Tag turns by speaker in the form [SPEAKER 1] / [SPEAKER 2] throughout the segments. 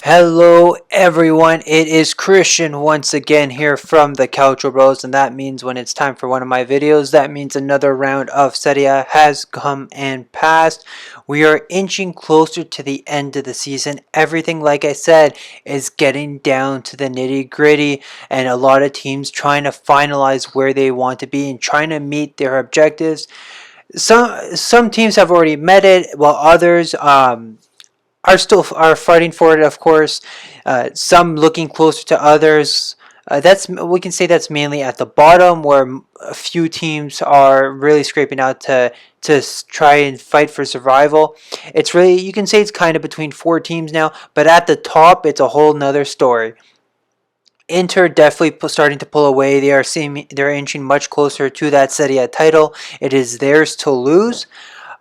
[SPEAKER 1] Hello everyone, it is Christian once again here from the Calcio Bros, and that means when it's time for one of my videos, that means another round of Serie A has come and passed. We are inching closer to the end of the season. Everything, like I said, is getting down to the nitty gritty, and a lot of teams trying to finalize where they want to be and trying to meet their objectives. Some teams have already met it, while others are fighting for it, of course. Some looking closer to others. That's we can say that's mainly at the bottom, where a few teams are really scraping out to try and fight for survival. It's really, you can say it's kind of between four teams now, but at the top, it's a whole nother story. Inter definitely starting to pull away. They're inching much closer to that Serie A title. It is theirs to lose.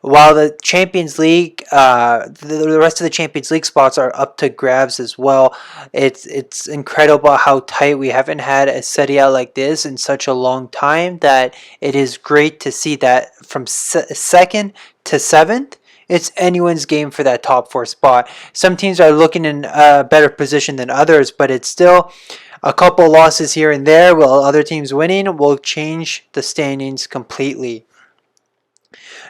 [SPEAKER 1] While the Champions League, the rest of the Champions League spots are up to grabs as well. It's incredible how tight. We haven't had a Serie A like this in such a long time, that it is great to see that from second to seventh, it's anyone's game for that top four spot. Some teams are looking in a better position than others, but it's still a couple losses here and there, while other teams winning will change the standings completely.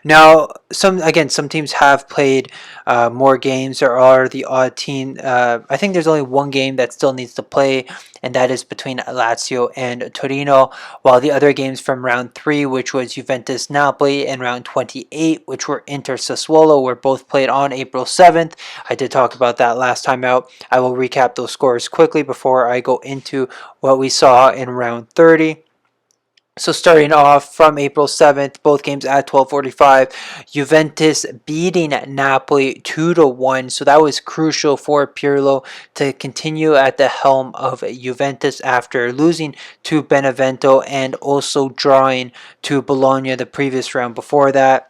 [SPEAKER 1] Now, some teams have played more games. There are the odd team. I think there's only one game that still needs to play, and that is between Lazio and Torino. While the other games from round 3, which was Juventus Napoli, and round 28, which were Inter Sassuolo, were both played on April 7th. I did talk about that last time out. I will recap those scores quickly before I go into what we saw in round 30. So starting off from April 7th, both games at 12:45, Juventus beating Napoli 2-1. So that was crucial for Pirlo to continue at the helm of Juventus after losing to Benevento and also drawing to Bologna the previous round before that.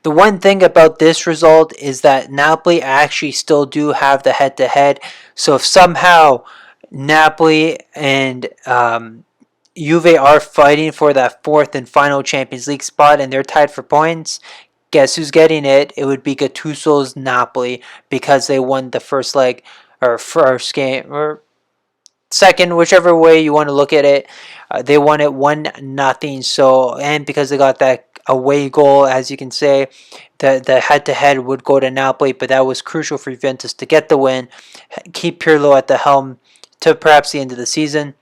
[SPEAKER 1] The one thing about this result is that Napoli actually still do have the head-to-head. So if somehow Napoli and Juve are fighting for that fourth and final Champions League spot, and they're tied for points, guess who's getting it? It would be Gattuso's Napoli, because they won the first leg, or first game, or second, whichever way you want to look at it. They won it 1-0. So, and because they got that away goal, as you can say, the head-to-head would go to Napoli, but that was crucial for Juventus to get the win, keep Pirlo at the helm to perhaps the end of the season.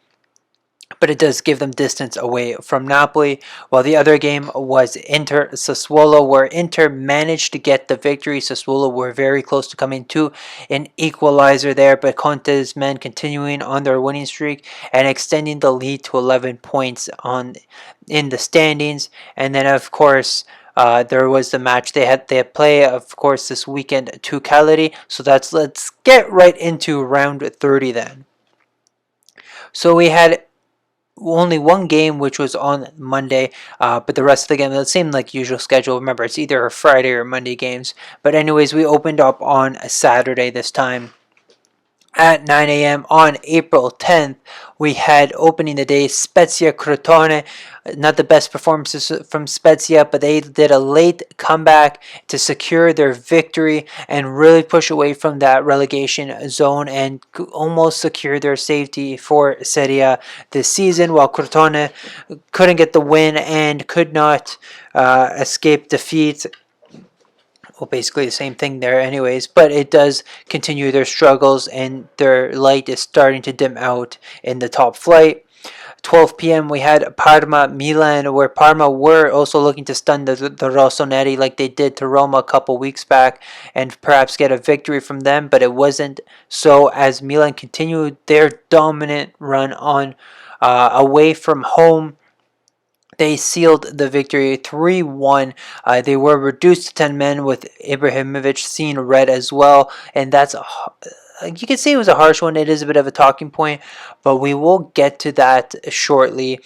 [SPEAKER 1] But it does give them distance away from Napoli. While the other game was Inter Sassuolo, where Inter managed to get the victory. Sassuolo were very close to coming to an equalizer there, but Conte's men continuing on their winning streak and extending the lead to 11 points in the standings. And then, of course, there was the match they play, of course, this weekend to Cagliari. So let's get right into round 30 then. So we had only one game, which was on Monday, but the rest of the game, it seemed like usual schedule. Remember, it's either a Friday or Monday games. But anyways, we opened up on a Saturday this time. At 9 a.m. on April 10th, we had opening the day Spezia Crotone. Not the best performances from Spezia, but they did a late comeback to secure their victory and really push away from that relegation zone and almost secure their safety for Serie A this season, while Crotone couldn't get the win and could not escape defeat. Well, basically the same thing there anyways, but it does continue their struggles, and their light is starting to dim out in the top flight. 12 p.m. we had Parma Milan, where Parma were also looking to stun the Rossoneri like they did to Roma a couple weeks back and perhaps get a victory from them, but it wasn't so, as Milan continued their dominant run on away from home. They sealed the victory 3-1. They were reduced to 10 men, with Ibrahimovic seeing red as well. And you could say it was a harsh one. It is a bit of a talking point, but we will get to that shortly.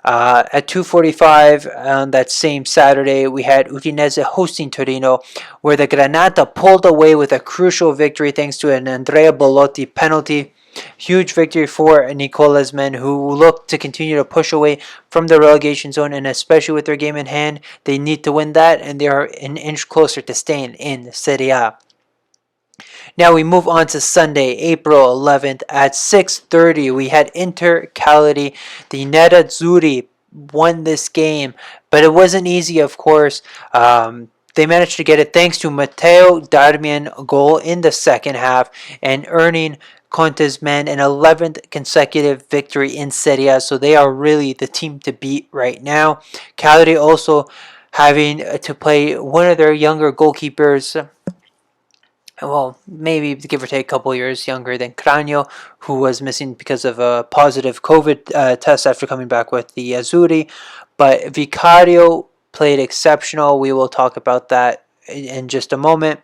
[SPEAKER 1] At 2:45 on that same Saturday, we had Udinese hosting Torino, where the Granata pulled away with a crucial victory thanks to an Andrea Bellotti penalty. Huge victory for Nicola's men, who look to continue to push away from the relegation zone, and especially with their game in hand, they need to win that, and they are an inch closer to staying in Serie A. Now we move on to Sunday, April 11th at 6:30. We had Inter Cagliari. The Nerazzurri won this game, but it wasn't easy, of course. They managed to get it thanks to Matteo Darmian goal in the second half and earning Conte's men an 11th consecutive victory in Serie A. So they are really the team to beat right now. Cagliari also having to play one of their younger goalkeepers, well, maybe give or take a couple years younger than Cranio, who was missing because of a positive COVID test after coming back with the Azzurri. But Vicario played exceptional. We will talk about that in just a moment.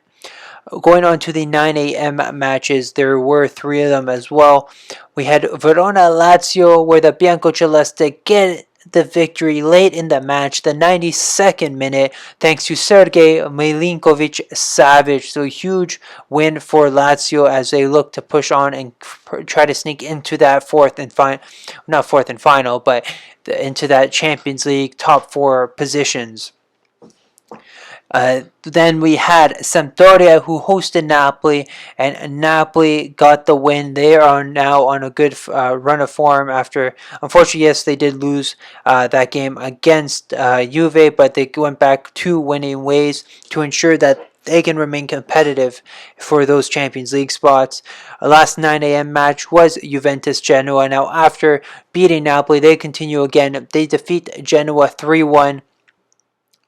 [SPEAKER 1] Going on to the 9 a.m. matches, there were three of them as well. We had Verona Lazio, where the Biancoceleste get the victory late in the match, the 92nd minute, thanks to Sergei Milinkovic-Savic. So a huge win for Lazio as they look to push on and try to sneak into that not fourth and final, but into that Champions League top four positions. Then we had Sampdoria, who hosted Napoli, and Napoli got the win. They are now on a good run of form after, unfortunately, yes, they did lose that game against Juve, but they went back to winning ways to ensure that they can remain competitive for those Champions League spots. Last 9 a.m. match was Juventus Genoa. Now, after beating Napoli, they continue again. They defeat Genoa 3-1.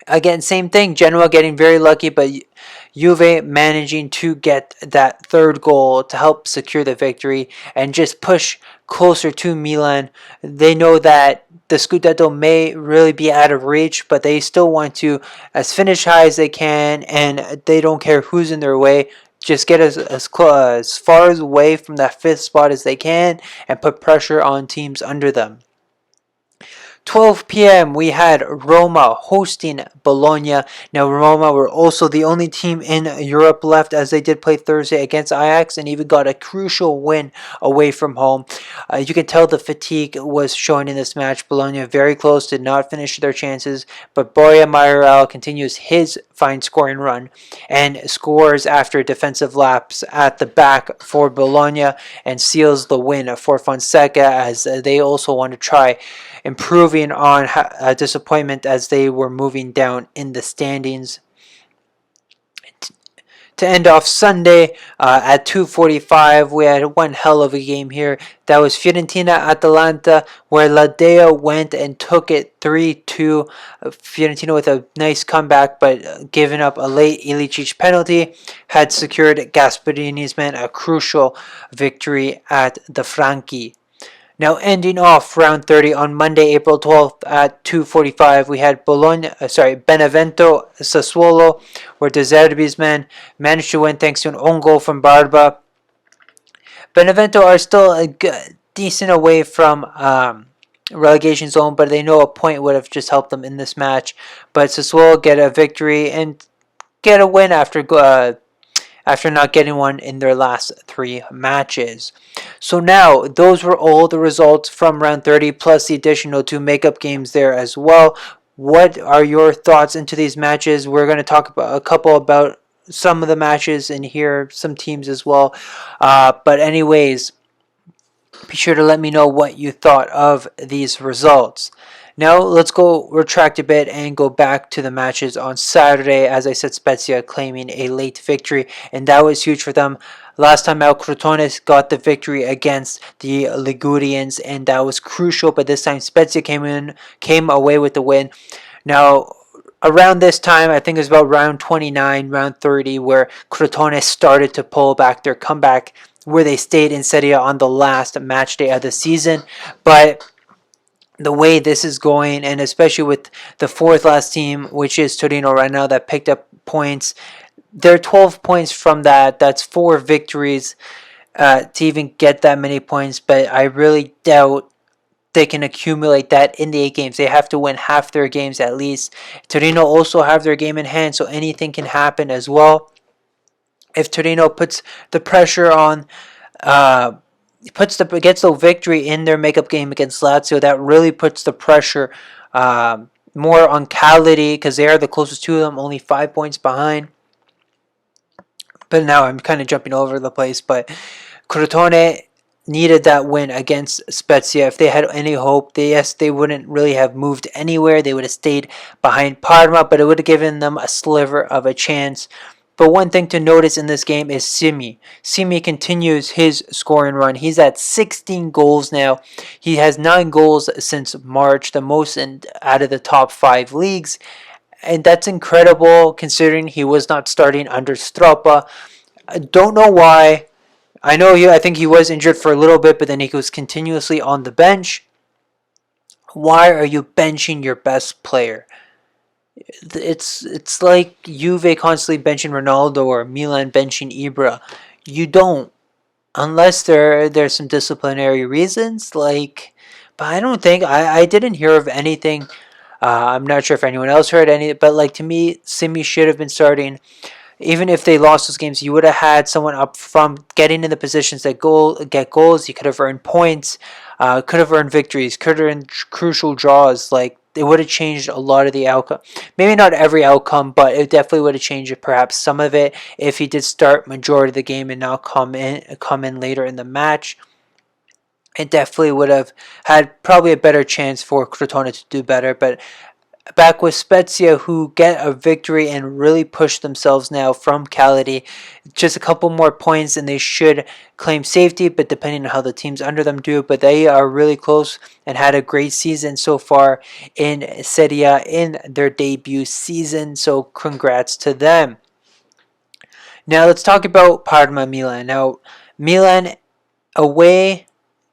[SPEAKER 1] Again, same thing. Genoa getting very lucky, but Juve managing to get that third goal to help secure the victory and just push closer to Milan. They know that the Scudetto may really be out of reach, but they still want to finish high as they can, and they don't care who's in their way. Just get as far away from that fifth spot as they can and put pressure on teams under them. 12 p.m. we had Roma hosting Bologna. Now Roma were also the only team in Europe left, as they did play Thursday against Ajax and even got a crucial win away from home. You can tell the fatigue was showing in this match. Bologna very close, did not finish their chances, but Borja Mayoral continues his fine scoring run and scores after a defensive lapse at the back for Bologna and seals the win for Fonseca, as they also want to try improving on disappointment as they were moving down in the standings. To end off Sunday at 2:45, we had one hell of a game here. That was Fiorentina-Atalanta, where Ladeo went and took it 3-2. Fiorentina with a nice comeback, but giving up a late Ilicic penalty, had secured Gasperini's men a crucial victory at the Franchi. Now, ending off round 30 on Monday, April 12th at 2:45, we had Benevento Sassuolo, where De Zerbi's men managed to win thanks to an own goal from Barba. Benevento are still a decent away from relegation zone, but they know a point would have just helped them in this match. But Sassuolo get a victory and get a win after not getting one in their last three matches. So now, those were all the results from round 30, plus the additional two makeup games there as well. What are your thoughts into these matches? We're going to talk about some of the matches and here, some teams as well. But anyways, be sure to let me know what you thought of these results. Now let's go retract a bit and go back to the matches on Saturday. As I said, Spezia claiming a late victory, and that was huge for them. Last time out, Crotone got the victory against the Ligurians, and that was crucial. But this time, Spezia came away with the win. Now, around this time, I think it was about round 29, round 30, where Crotone started to pull back their comeback, where they stayed in Serie A on the last match day of the season. But the way this is going, and especially with the fourth last team, which is Torino right now, that picked up points, they're 12 points from that. That's 4 victories to even get that many points, but I really doubt they can accumulate that in the 8 games. They have to win half their games at least. Torino also have their game in hand, so anything can happen as well. If Torino puts the pressure on, gets the victory in their makeup game against Lazio, that really puts the pressure more on Cagliari, because they are the closest to them, only 5 points behind. But now I'm kind of jumping all over the place. But Crotone needed that win against Spezia. If they had any hope, they wouldn't really have moved anywhere. They would have stayed behind Parma, but it would have given them a sliver of a chance. But one thing to notice in this game is Simi. Simi continues his scoring run. He's at 16 goals now. He has 9 goals since March, the most out of the top 5 leagues. And that's incredible considering he was not starting under Stroppa. I don't know why. I think he was injured for a little bit, but then he was continuously on the bench. Why are you benching your best player? It's like Juve constantly benching Ronaldo or Milan benching Ibra. You don't, unless there's some disciplinary reasons. But I don't think I didn't hear of anything. I'm not sure if anyone else heard any, but to me, Simi should have been starting. Even if they lost those games, you would have had someone up from getting in the positions that get goals. You could have earned points, could have earned victories, could have earned crucial draws. It would have changed a lot of the outcome. Maybe not every outcome, but it definitely would have changed perhaps some of it if he did start majority of the game and not come in later in the match. It definitely would have had probably a better chance for Crotone to do better, but back with Spezia, who get a victory and really push themselves now from Cagliari. Just a couple more points and they should claim safety, but depending on how the teams under them do. But they are really close and had a great season so far in Serie A in their debut season. So congrats to them. Now let's talk about Parma Milan. Now, Milan away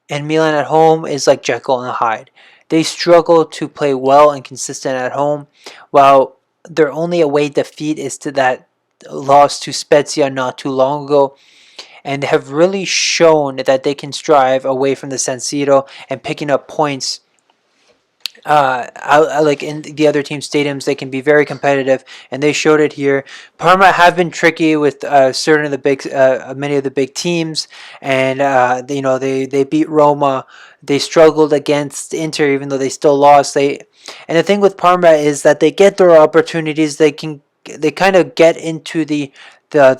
[SPEAKER 1] and Milan at home is like Jekyll and Hyde. They struggle to play well and consistent at home, while their only away defeat is to that loss to Spezia not too long ago, and have really shown that they can strive away from the San Siro and picking up points like in the other team stadiums. They can be very competitive, and they showed it here. Parma have been tricky with many of the big teams, and they beat Roma. They struggled against Inter, even though they still lost. And the thing with Parma is that they get their opportunities. They kind of get into the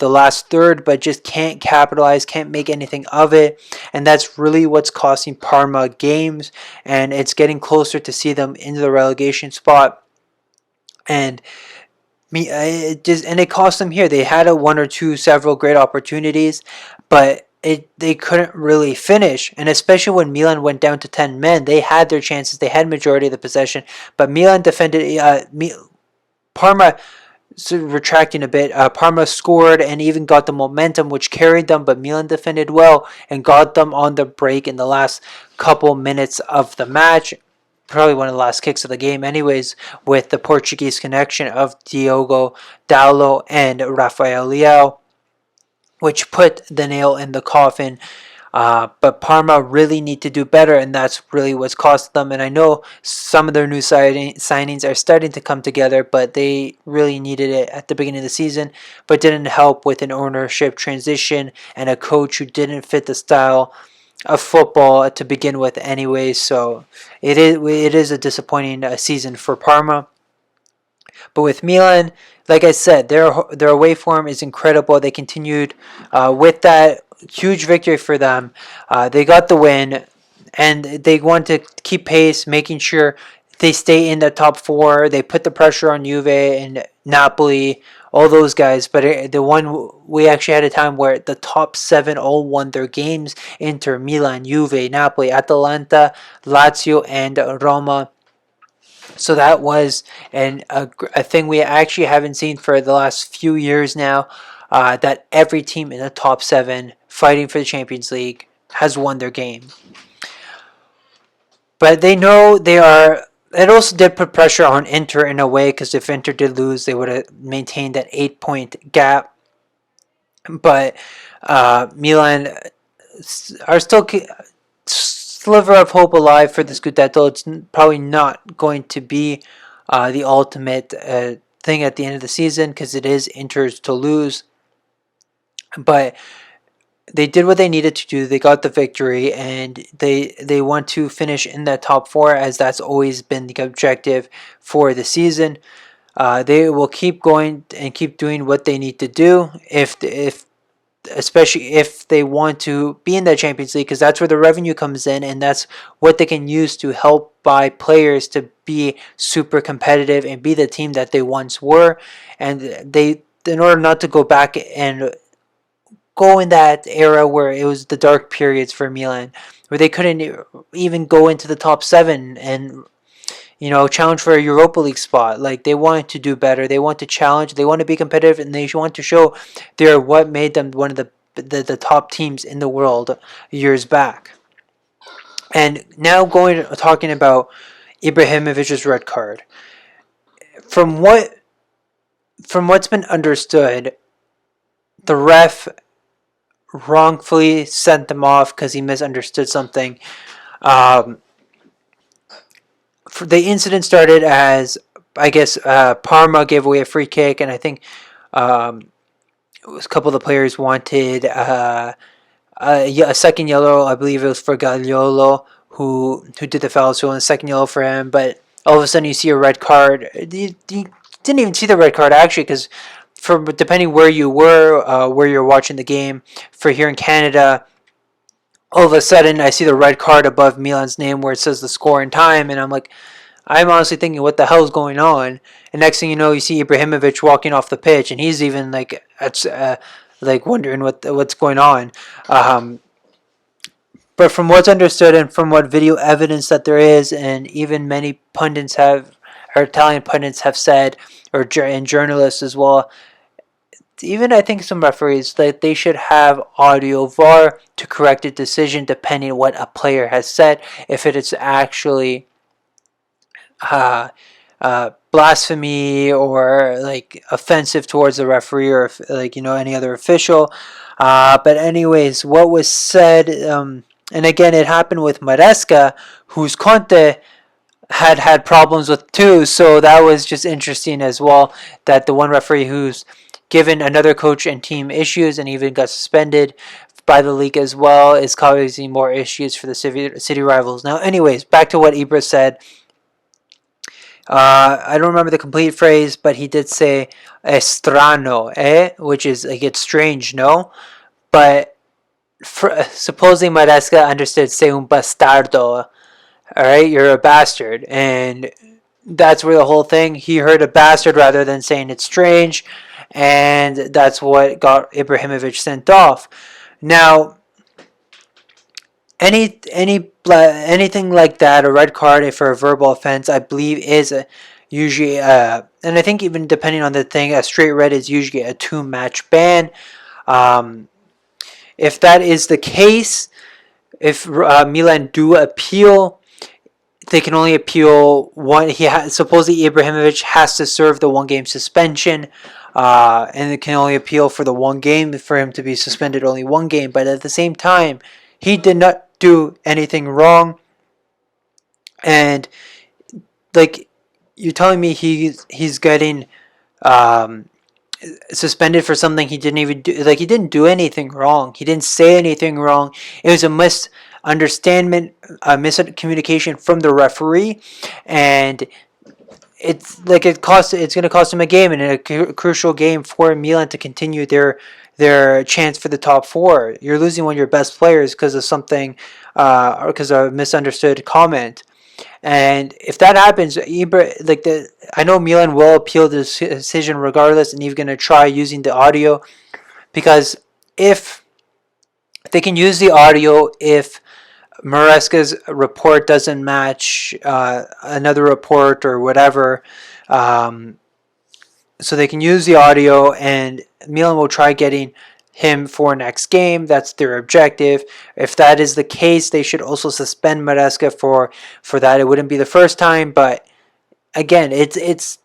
[SPEAKER 1] last third, but just can't capitalize, can't make anything of it. And that's really what's costing Parma games. And it's getting closer to see them into the relegation spot. And it cost them here. They had several great opportunities, but they couldn't really finish. And especially when Milan went down to 10 men, they had their chances. They had majority of the possession, but Milan defended. Parma, so retracting a bit, Parma scored and even got the momentum which carried them, but Milan defended well and got them on the break in the last couple minutes of the match. Probably one of the last kicks of the game anyways, with the Portuguese connection of Diogo Dalot and Rafael Leao, which put the nail in the coffin. But Parma really need to do better, and that's really what's cost them. And I know some of their new signings are starting to come together, but they really needed it at the beginning of the season, but didn't help with an ownership transition and a coach who didn't fit the style of football to begin with anyway. So it is a disappointing season for Parma. But with Milan, like I said, their away form is incredible. They continued with that huge victory for them. They got the win, and they want to keep pace, making sure they stay in the top 4. They put the pressure on Juve and Napoli, all those guys. But we actually had a time where the top 7 all won their games: Inter, Milan, Juve, Napoli, Atalanta, Lazio, and Roma. So that was a thing we actually haven't seen for the last few years now, that every team in the top 7 fighting for the Champions League has won their game. But they know they are. It also did put pressure on Inter in a way, because if Inter did lose, they would have maintained that 8-point gap. But Milan are still sliver of hope alive for the Scudetto. It's probably not going to be the ultimate thing at the end of the season, because it is Inter's to lose. But they did what they needed to do. They got the victory, and they want to finish in that top 4, as that's always been the objective for the season. They will keep going and keep doing what they need to do if especially if they want to be in the Champions League, because that's where the revenue comes in, and that's what they can use to help buy players to be super competitive and be the team that they once were. And they, in order not to go back and go in that era where it was the dark periods for Milan, where they couldn't even go into the top seven and challenge for a Europa League spot. Like, they want to do better. They want to challenge. They want to be competitive, and they want to show they're what made them one of the top teams in the world years back. And now talking about Ibrahimovic's red card. From what's been understood, the ref wrongfully sent them off because he misunderstood something. Um, the incident started as, I guess, Parma gave away a free kick, and I think a couple of the players wanted a second yellow. I believe it was for Gagliolo, who did the foul, so a second yellow for him. But all of a sudden, you see a red card. You didn't even see the red card, actually, because depending where you were, where you're watching the game, for here in Canada, all of a sudden I see the red card above Milan's name where it says the score and time, and I'm honestly thinking, what the hell is going on? And next thing you know, you see Ibrahimovic walking off the pitch, and he's even like wondering what's going on. But from what's understood and from what video evidence that there is, and even many pundits or Italian pundits have said, and journalists as well, even I think some referees, that they should have audio VAR to correct a decision depending on what a player has said, if it is actually blasphemy or like offensive towards the referee, or like any other official. But anyways, what was said, and again, it happened with Maresca, whose Conte had problems with too. So that was just interesting as well, that the one referee who's given another coach and team issues and even got suspended by the league as well is causing more issues for the city rivals. Now, anyways, back to what Ibra said. I don't remember the complete phrase, but he did say "estrano," which is like, it's strange, no? But supposedly Maresca understood "sei un bastardo." All right, you're a bastard, and that's where the whole thing. He heard a bastard rather than saying it's strange, and that's what got Ibrahimovic sent off. Now, anything like that, a red card for a verbal offense, I believe is usually, and I think even depending on the thing, a straight red is usually a 2-match ban. If that is the case, if Milan do appeal, they can only appeal one. Supposedly Ibrahimovic has to serve the 1-game suspension, and it can only appeal for the 1 game for him to be suspended only 1 game. But at the same time, he did not do anything wrong, and like, you're telling me he's getting suspended for something he didn't even do. Like, he didn't do anything wrong. He didn't say anything wrong. It was a misunderstanding, a miscommunication from the referee, and it's like it's going to cost him a game, and a crucial game for Milan to continue their chance for the top 4. You're losing one of your best players because of something, or because of a misunderstood comment. And if that happens, I know Milan will appeal this decision regardless, and he's going to try using the audio, because if they can use the audio, if Maresca's report doesn't match another report or whatever, so they can use the audio, and Milan will try getting him for next game. That's their objective. If that is the case, they should also suspend Maresca for that. It wouldn't be the first time, but again, it's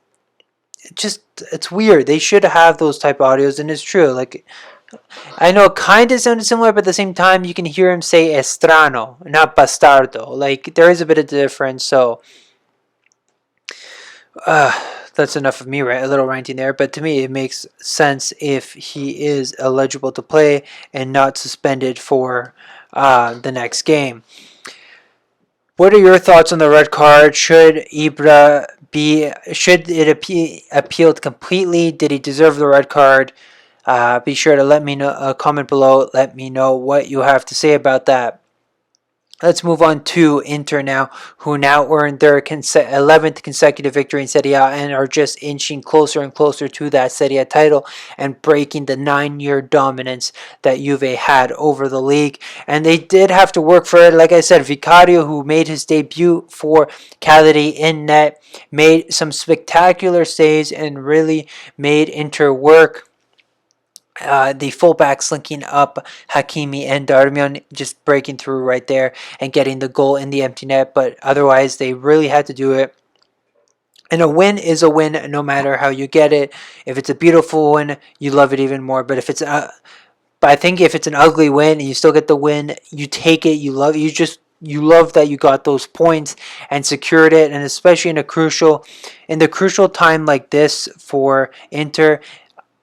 [SPEAKER 1] weird. They should have those type of audios, and it's true. Like, I know it kind of sounded similar, but at the same time, you can hear him say "estrano," not "bastardo." Like, there is a bit of difference. So, that's enough of me, right? A little ranting there, but to me, it makes sense if he is eligible to play and not suspended for the next game. What are your thoughts on the red card? Should Ibra should it appealed completely? Did he deserve the red card? Be sure to let me know. Comment below. Let me know what you have to say about that. Let's move on to Inter now, who now earned their 11th consecutive victory in Serie A and are just inching closer and closer to that Serie A title and breaking the 9-year dominance that Juve had over the league. And they did have to work for it. Like I said, Vicario, who made his debut for Cagliari in net, made some spectacular saves and really made Inter work. The fullbacks linking up Hakimi and Darmian, just breaking through right there and getting the goal in the empty net. But otherwise, they really had to do it. And a win is a win no matter how you get it. If it's a beautiful win, you love it even more. But but I think if it's an ugly win and you still get the win, you take it. You love that you got those points and secured it. And especially in the crucial time like this for Inter,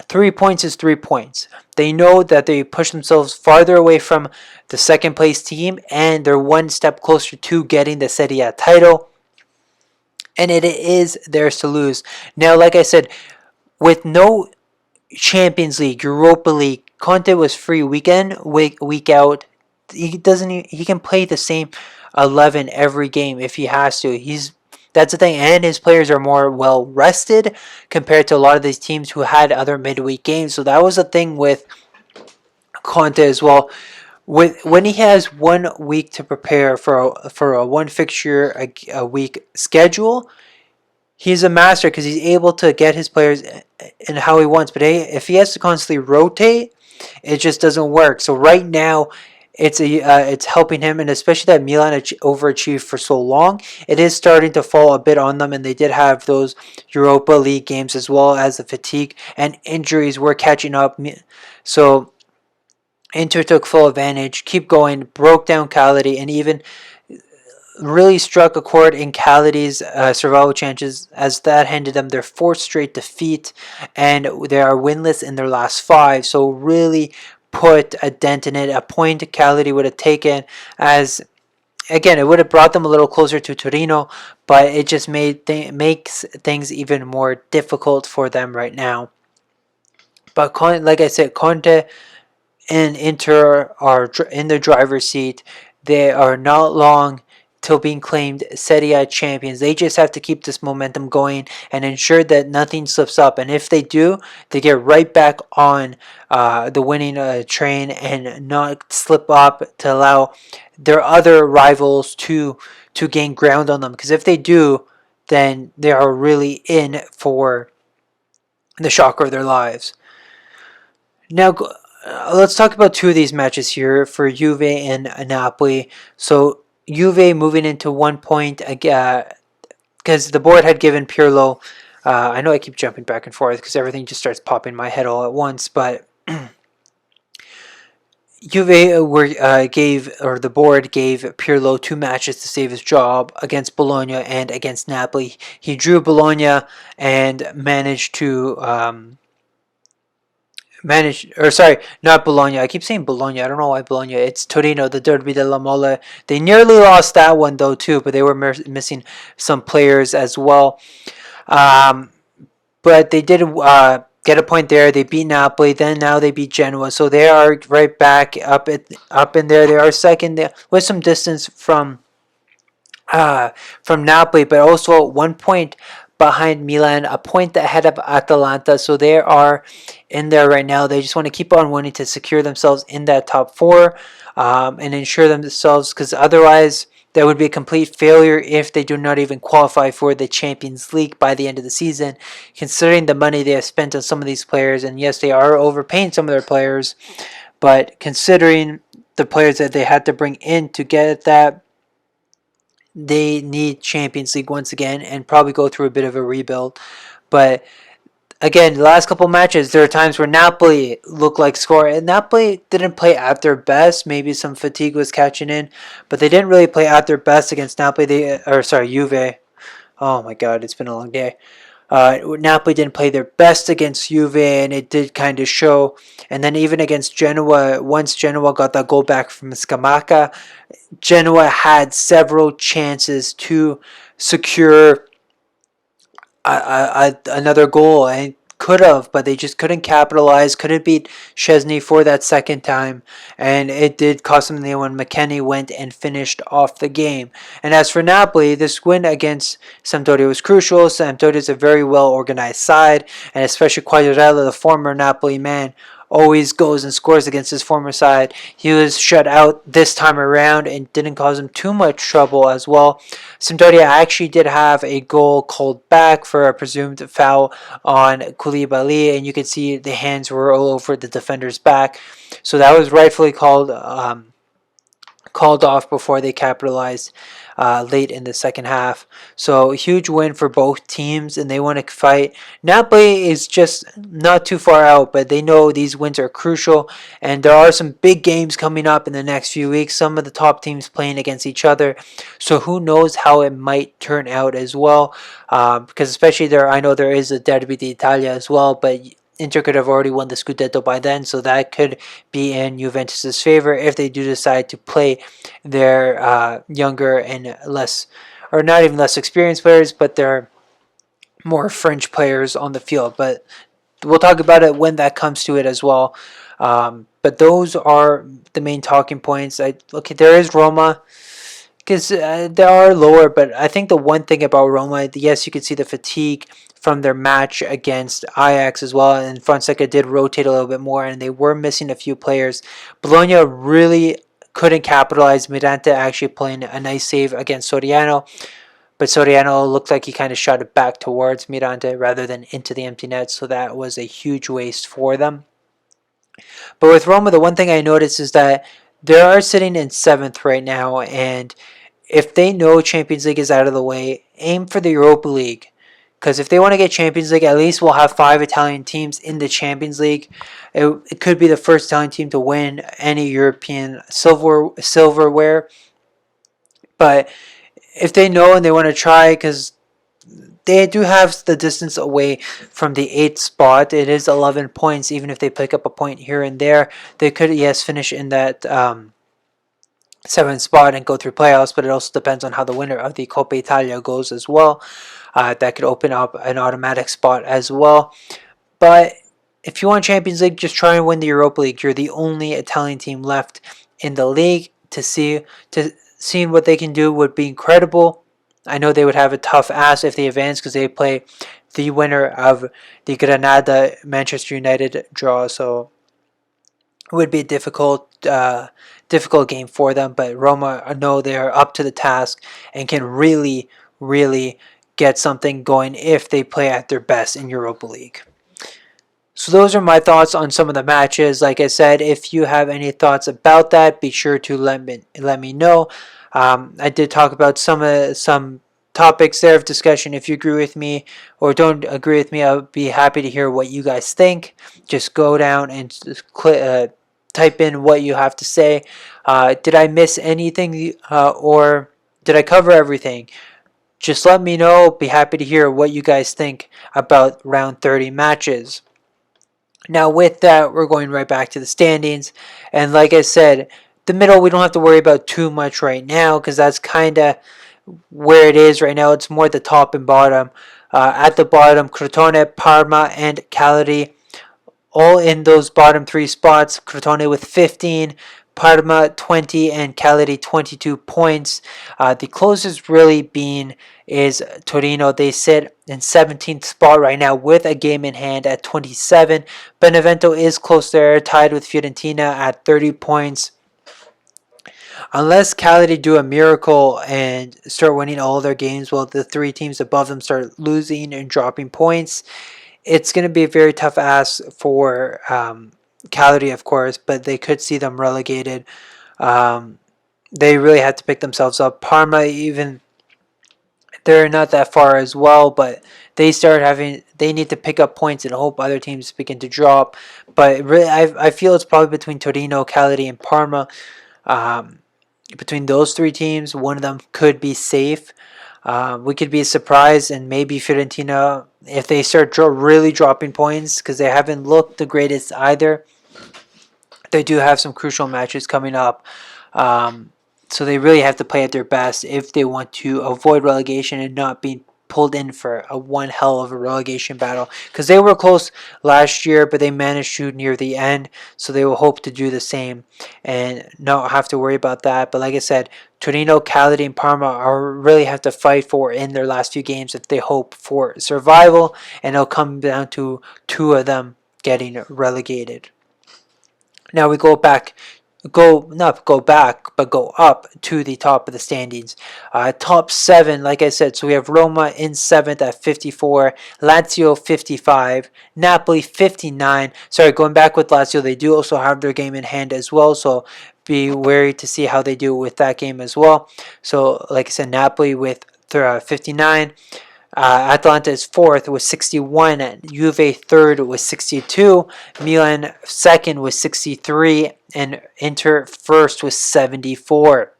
[SPEAKER 1] 3 points is 3 points. They know that they push themselves farther away from the second place team and they're one step closer to getting the Serie A title. And it is theirs to lose. Now, like I said, with no Champions League, Europa League, Conte was free week out. He can play the same 11 every game if he has to. That's the thing, and his players are more well rested compared to a lot of these teams who had other midweek games. So that was the thing with Conte as well. When he has 1 week to prepare for a one fixture a week schedule, he's a master because he's able to get his players in how he wants. But if he has to constantly rotate, it just doesn't work. So right now, it's helping him, and especially that Milan overachieved for so long, it is starting to fall a bit on them. And they did have those Europa League games as well as the fatigue and injuries were catching up. So Inter took full advantage, keep going, broke down Cagliari, and even really struck a chord in Cagliari's survival chances as that handed them their 4th straight defeat, and they are winless in their last 5. So really put a dent in it. A point Cagliari would have taken, as again it would have brought them a little closer to Torino, but it just makes things even more difficult for them right now. But like I said, Conte and Inter are in the driver's seat. They are not long till being claimed Serie A champions. They just have to keep this momentum going and ensure that nothing slips up. And if they do, they get right back on the winning train and not slip up to allow their other rivals to gain ground on them. Because if they do, then they are really in for the shocker of their lives. Now, let's talk about 2 of these matches here for Juve and Napoli. So Juve moving into 1 point because the board had given Pirlo. I know I keep jumping back and forth because everything just starts popping in my head all at once, but Juve the board gave Pirlo 2 matches to save his job against Bologna and against Napoli. He drew Bologna and managed to not Bologna. I keep saying Bologna. I don't know why Bologna. It's Torino, the Derby della Mole. They nearly lost that one though too, but they were missing some players as well. But they did get a point there. They beat Napoli. Then now they beat Genoa, so they are right back up in there. They are second with some distance from Napoli, but also 1 point behind Milan, a point ahead of Atalanta. So they are in there right now. They just want to keep on winning to secure themselves in that top 4 and ensure themselves, because otherwise that would be a complete failure if they do not even qualify for the Champions League by the end of the season, considering the money they have spent on some of these players. And yes, they are overpaying some of their players, but considering the players that they had to bring in to get that, they need Champions League once again and probably go through a bit of a rebuild. But again, the last couple matches, there are times where Napoli looked like score, and Napoli didn't play at their best. Maybe some fatigue was catching in, but they didn't really play at their best against Napoli. Juve. Oh my God, it's been a long day. Napoli didn't play their best against Juve, and it did kind of show. And then even against Genoa, once Genoa got that goal back from Scamacca, Genoa had several chances to secure another goal and could have, but they just couldn't capitalize, couldn't beat Chesney for that second time, and it did cost them when McKennie went and finished off the game. And as for Napoli, this win against Sampdoria was crucial. Sampdoria is a very well organized side, and especially Quagliarella, the former Napoli man, always goes and scores against his former side. He was shut out this time around and didn't cause him too much trouble as well. Sampdoria actually did have a goal called back for a presumed foul on Koulibaly, and you can see the hands were all over the defender's back. So that was rightfully called off before they capitalized late in the second half. So huge win for both teams, and they want to fight. Napoli is just not too far out, but they know these wins are crucial, and there are some big games coming up in the next few weeks. Some of the top teams playing against each other, so who knows how it might turn out as well. Because especially there, I know there is a Derby d'Italia as well, but Inter could have already won the Scudetto by then, so that could be in Juventus' favor if they do decide to play their younger and less, or not even less experienced players, but their more French players on the field. But we'll talk about it when that comes to it as well. But those are the main talking points. There is Roma, because they are lower, but I think the one thing about Roma, yes, you can see the fatigue from their match against Ajax as well, and Fonseca did rotate a little bit more, and they were missing a few players. Bologna really couldn't capitalize. Mirante actually playing a nice save against Soriano, but Soriano looked like he kind of shot it back towards Mirante rather than into the empty net, so that was a huge waste for them. But with Roma, the one thing I noticed is that they are sitting in 7th right now, and if they know Champions League is out of the way, aim for the Europa League. Because if they want to get Champions League, at least we'll have 5 Italian teams in the Champions League. It could be the first Italian team to win any European silverware. But if they know and they want to try, because they do have the distance away from the 8th spot. It is 11 points. Even if they pick up a point here and there, they could, yes, finish in that 7th spot and go through playoffs, but it also depends on how the winner of the Coppa Italia goes as well. That could open up an automatic spot as well. But if you want Champions League, just try and win the Europa League. You're the only Italian team left in the league. Seeing what they can do would be incredible. I know they would have a tough ask if they advance, because they play the winner of the Granada Manchester United draw, so it would be a difficult game for them. But Roma, I know they are up to the task and can really, really get something going if they play at their best in Europa League. So those are my thoughts on some of the matches. Like I said, if you have any thoughts about that, be sure to let me know. I did talk about some topics there of discussion. If you agree with me or don't agree with me, I'll be happy to hear what you guys think. Just go down and type in what you have to say. Did I miss anything or did I cover everything? Just let me know. Be happy to hear what you guys think about round 30 matches. Now with that, we're going right back to the standings. And like I said, the middle, we don't have to worry about too much right now, because that's kind of where it is right now. It's more the top and bottom. At the bottom, Crotone, Parma, and Cagliari, all in those bottom 3 spots. Crotone with 15, Parma 20, and Cagliari 22 points. The closest really being is Torino. They sit in 17th spot right now with a game in hand at 27. Benevento is close there, tied with Fiorentina at 30 points. Unless Cagliari do a miracle and start winning all their games while the 3 teams above them start losing and dropping points, it's going to be a very tough ask for Cagliari, of course, but they could see them relegated. They really had to pick themselves up. Parma, even they're not that far as well, but they need to pick up points and hope other teams begin to drop. But really, I feel it's probably between Torino, Cagliari, and Parma. Between those 3 teams, one of them could be safe. We could be surprised, and maybe Fiorentina, if they start really dropping points, because they haven't looked the greatest either. They do have some crucial matches coming up. So they really have to play at their best if they want to avoid relegation and not be pulled in for a one hell of a relegation battle, because they were close last year, but they managed to near the end. So they will hope to do the same and not have to worry about that. But like I said, Torino, Cagliari, and Parma are really have to fight for in their last few games if they hope for survival, and it'll come down to two of them getting relegated. Now we go up to the top of the standings. Top 7, like I said, so we have Roma in 7th at 54, Lazio 55, Napoli 59. Sorry, going back with Lazio, they do also have their game in hand as well, so be wary to see how they do with that game as well. So, like I said, Napoli with 59. Atalanta is 4th with 61. Juve 3rd with 62. Milan 2nd with 63. And Inter 1st with 74.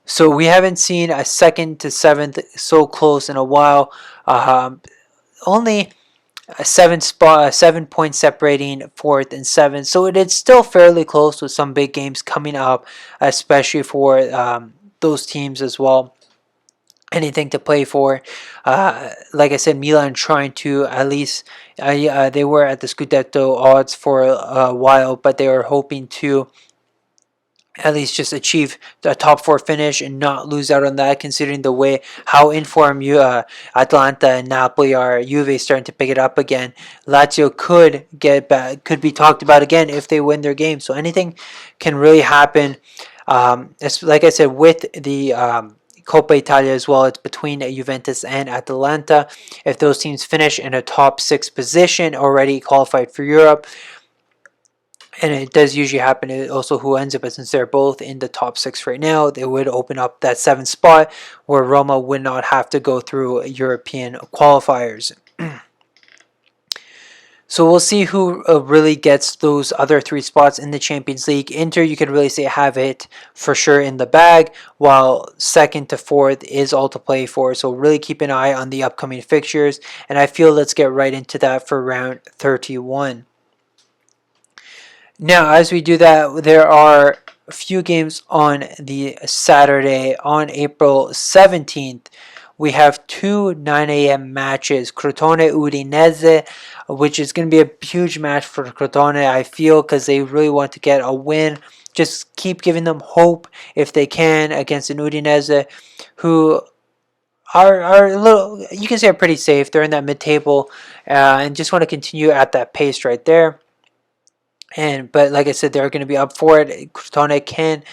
[SPEAKER 1] So we haven't seen a 2nd to 7th so close in a while. Only a 7 points separating 4th and 7th. So it's still fairly close with some big games coming up, especially for those teams as well. Anything to play for. Like I said, Milan trying to at least, they were at the Scudetto odds for a while, but they were hoping to at least just achieve a top 4 finish and not lose out on that, considering the way how in form Atalanta and Napoli are. Juve starting to pick it up again. Lazio could get back, could be talked about again if they win their game. So anything can really happen. Like I said, with the Coppa Italia as well, it's between Juventus and Atalanta. If those teams finish in a top 6 position, already qualified for Europe, and it does usually happen also who ends up, since they're both in the top 6 right now, they would open up that 7th spot where Roma would not have to go through European qualifiers. So we'll see who really gets those other 3 spots in the Champions League. Inter, you could really say, have it for sure in the bag, while 2nd to 4th is all to play for. So really keep an eye on the upcoming fixtures. And I feel let's get right into that for round 31. Now, as we do that, there are a few games on the Saturday on April 17th. We have 2 9 a.m. matches. Crotone Udinese, which is going to be a huge match for Crotone, I feel, because they really want to get a win. Just keep giving them hope if they can against an Udinese who are a little, you can say, are pretty safe. They're in that mid-table and just want to continue at that pace right there. But like I said, they're going to be up for it. Crotone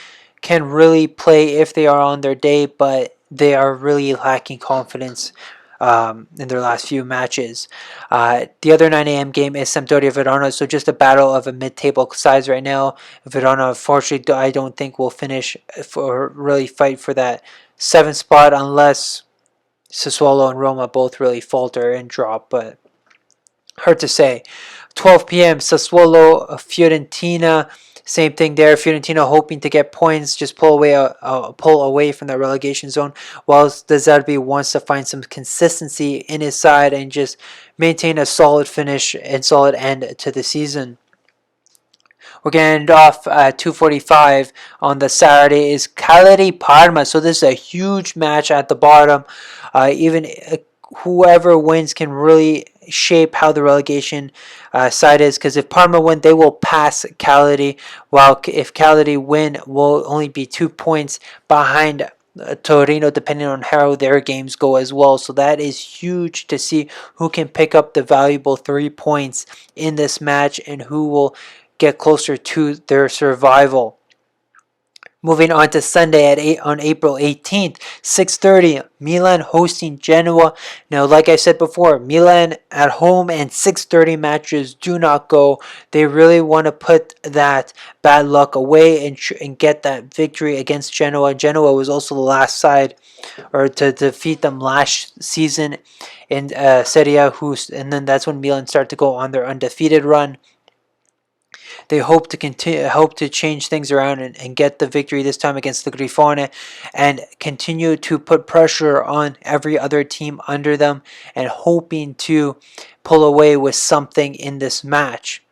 [SPEAKER 1] can really play if they are on their day, but they are really lacking confidence in their last few matches. The other 9 a.m. game is Sampdoria Verona, so just a battle of a mid-table size right now. Verona, unfortunately, I don't think will finish or really fight for that 7th spot unless Sassuolo and Roma both really falter and drop, but hard to say. 12 p.m. Sassuolo Fiorentina. Same thing there. Fiorentina hoping to get points, just pull away from the relegation zone, whilst De Zerbi wants to find some consistency in his side and just maintain a solid finish and solid end to the season. We're going to end off at 2:45 on the Saturday is Cagliari Parma. So this is a huge match at the bottom. Even whoever wins can really shape how the relegation side is, because if Parma win, they will pass Cagliari, while if Cagliari win, will only be 2 points behind Torino, depending on how their games go as well. So that is huge to see who can pick up the valuable 3 points in this match and who will get closer to their survival. Moving on to Sunday on April 18th, 6:30, Milan hosting Genoa. Now, like I said before, Milan at home and 6:30 matches do not go. They really want to put that bad luck away and get that victory against Genoa. Genoa was also the last side or to defeat them last season in Serie A, and then that's when Milan started to go on their undefeated run. They hope to change things around and get the victory this time against the Grifone and continue to put pressure on every other team under them and hoping to pull away with something in this match.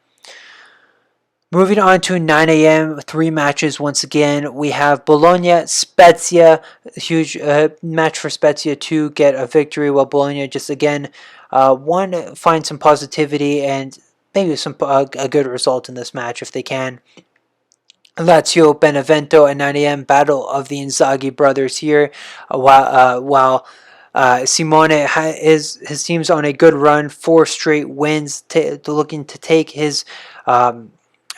[SPEAKER 1] Moving on to 9 a.m., three matches once again. We have Bologna, Spezia, a huge match for Spezia to get a victory, while Bologna just again want to find some positivity and maybe some a good result in this match if they can. Lazio Benevento at 9 a.m. Battle of the Inzaghi brothers here. While Simone is his team's on a good run, 4 straight wins, looking to take his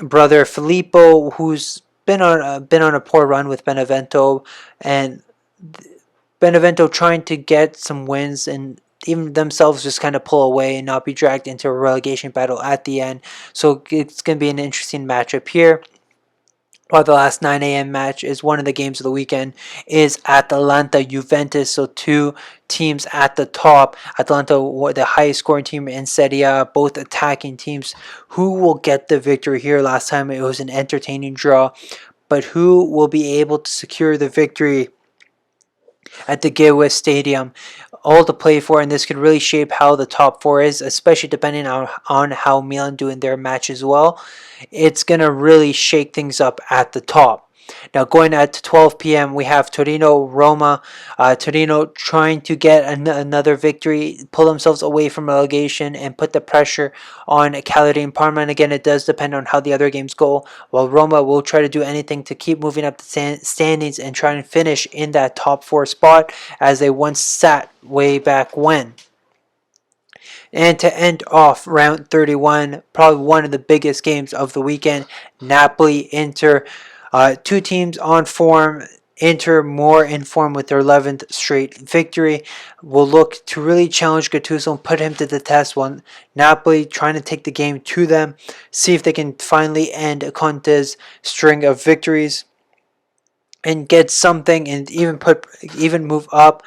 [SPEAKER 1] brother Filippo, who's been on a poor run with Benevento, and Benevento trying to get some wins and even themselves just kind of pull away and not be dragged into a relegation battle at the end. So it's going to be an interesting matchup here. While the last 9 a.m. match is one of the games of the weekend, is Atalanta Juventus. So two teams at the top. Atalanta, the highest scoring team in Serie A, both attacking teams. Who will get the victory here? Last time it was an entertaining draw. But who will be able to secure the victory at the Gateway Stadium? All to play for, and this could really shape how the top four is, especially depending on how Milan do in their match as well. It's going to really shake things up at the top. Now going at 12 p.m. we have Torino-Roma. Torino trying to get another victory, pull themselves away from relegation and put the pressure on Cagliari and Parma. And again, it does depend on how the other games go. While Roma will try to do anything to keep moving up the standings and try and finish in that top 4 spot as they once sat way back when. And to end off round 31, probably one of the biggest games of the weekend, Napoli-Inter. Two teams on form. Inter more in form with their 11th straight victory. Will look to really challenge Gattuso and put him to the test, while Napoli trying to take the game to them. See if they can finally end Conte's string of victories and get something, and even move up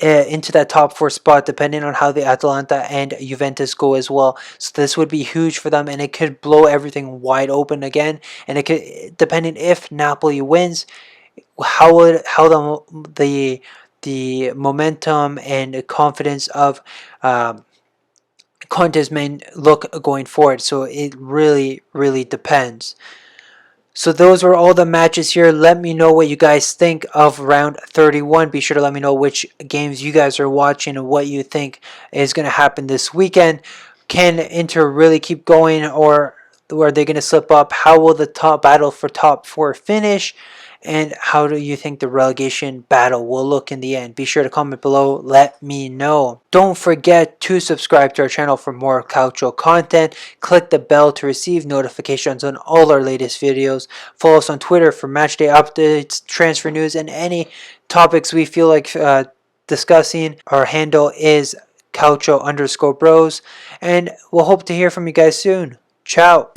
[SPEAKER 1] into that top 4 spot, depending on how the Atalanta and Juventus go as well. So this would be huge for them, and it could blow everything wide open again. And it could, depending if Napoli wins, how the momentum and confidence of Conte's men look going forward. So it really, really depends. So those were all the matches here. Let me know what you guys think of round 31. Be sure to let me know which games you guys are watching and what you think is going to happen this weekend. Can Inter really keep going, or are they going to slip up? How will the top battle for top 4 finish? And how do you think the relegation battle will look in the end? Be sure to comment below. Let me know. Don't forget to subscribe to our channel for more Calcio content. Click the bell to receive notifications on all our latest videos. Follow us on Twitter for matchday updates, transfer news, and any topics we feel like discussing. Our handle is Calcio_bros. And we'll hope to hear from you guys soon. Ciao.